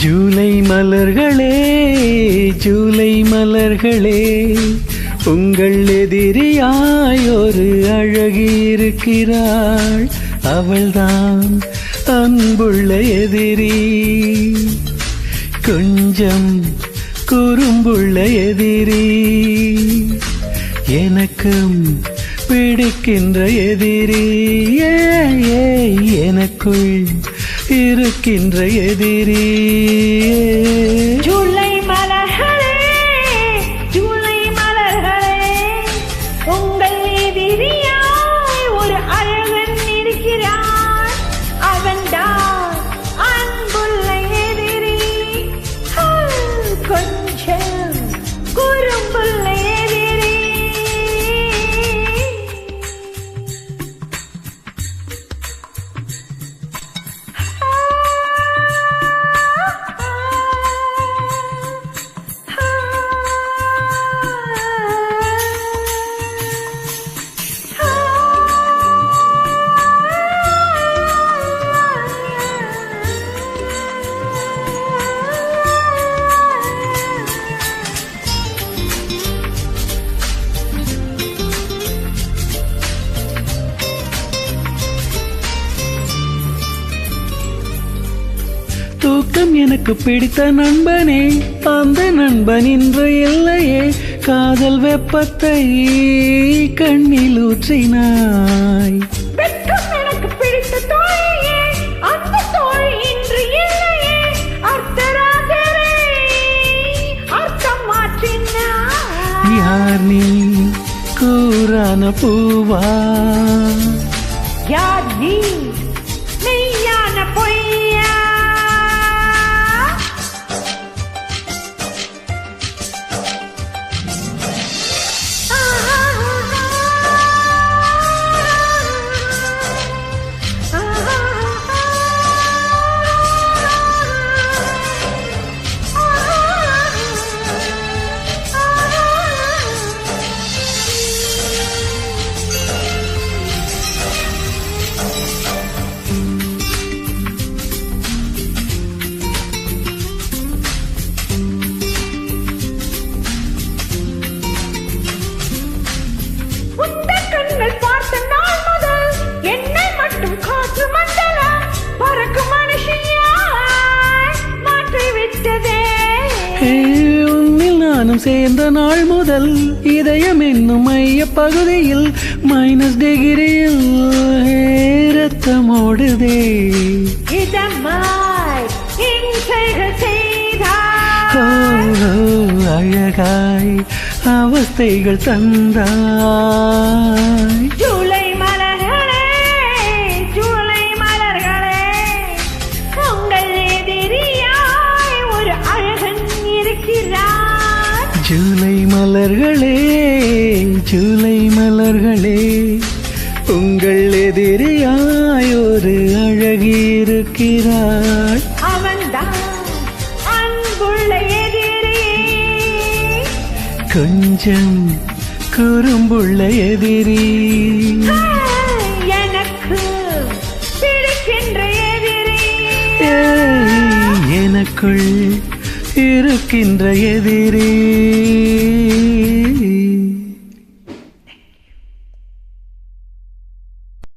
ஜூலை மலர்களே ஜூலை மலர்களே, உங்கள் எதிரியாய் ஒரு அழகி இருக்கிறாள். அவள்தான் அன்புள்ள எதிரி, கொஞ்சம் குறும்புள்ள எதிரி, எனக்கும் பிடிக்கின்ற எதிரி, எனக்குள் இருக்கின்ற எதிரி. ஜூலை மலர்களே ஜூலை மலர்களே, உங்கள் எதிரியாய் ஒரு அழகன் இருக்கிறான். அவன்தான் அன்புள்ள எதிரி, கொஞ்சம் குறும்புள்ள எதிரி. தூக்கம் எனக்கு பிடித்த நண்பனே, அந்த நண்பன் இன்று இல்லையே. காதல் வெப்பத்தை கண்ணில் ஊற்றினாய். வெட்கம் எனக்கு பிடித்த தோழியே, அந்த தோழி இன்று இல்லையே. அர்த்தராத்திரி அர்த்தம் மாற்றினாய். யார் நீ கூரான பூவா, யார் நீ மெய்யான பொய்யா. பார்த்த நாள் முதல் என்னை மட்டும் காற்று மண்டலம் பறக்கும் மனுஷியாய் மாற்றிவிட்டதே. உன்னில் நானும் சேர்ந்த நாள் முதல் இதயம் என்னும் மைய பகுதியில் -டிகிரியில் ரத்தமோடுதே. இதமாய் இன்சைகள் செய்தாய், அழகாய் அவஸ்தைகள் தந்தாய். ஜூலை மலர்களே ஜூலை மலர்களே, உங்கள் எதிரியாய் ஒரு அழகன் இருக்கிறார். ஜூலை மலர்களே ஜூலை மலர்களே, உங்கள் எதிரியாய் ஒரு அழகி இருக்கிறாள். அவன்தான் அன்புள்ள எதிரி, கொஞ்சம் குறும்புள்ள எதிரி, எனக்கு பிடிக்கின்ற எதிரி, எனக்குள் இருக்கின்ற எதிரி.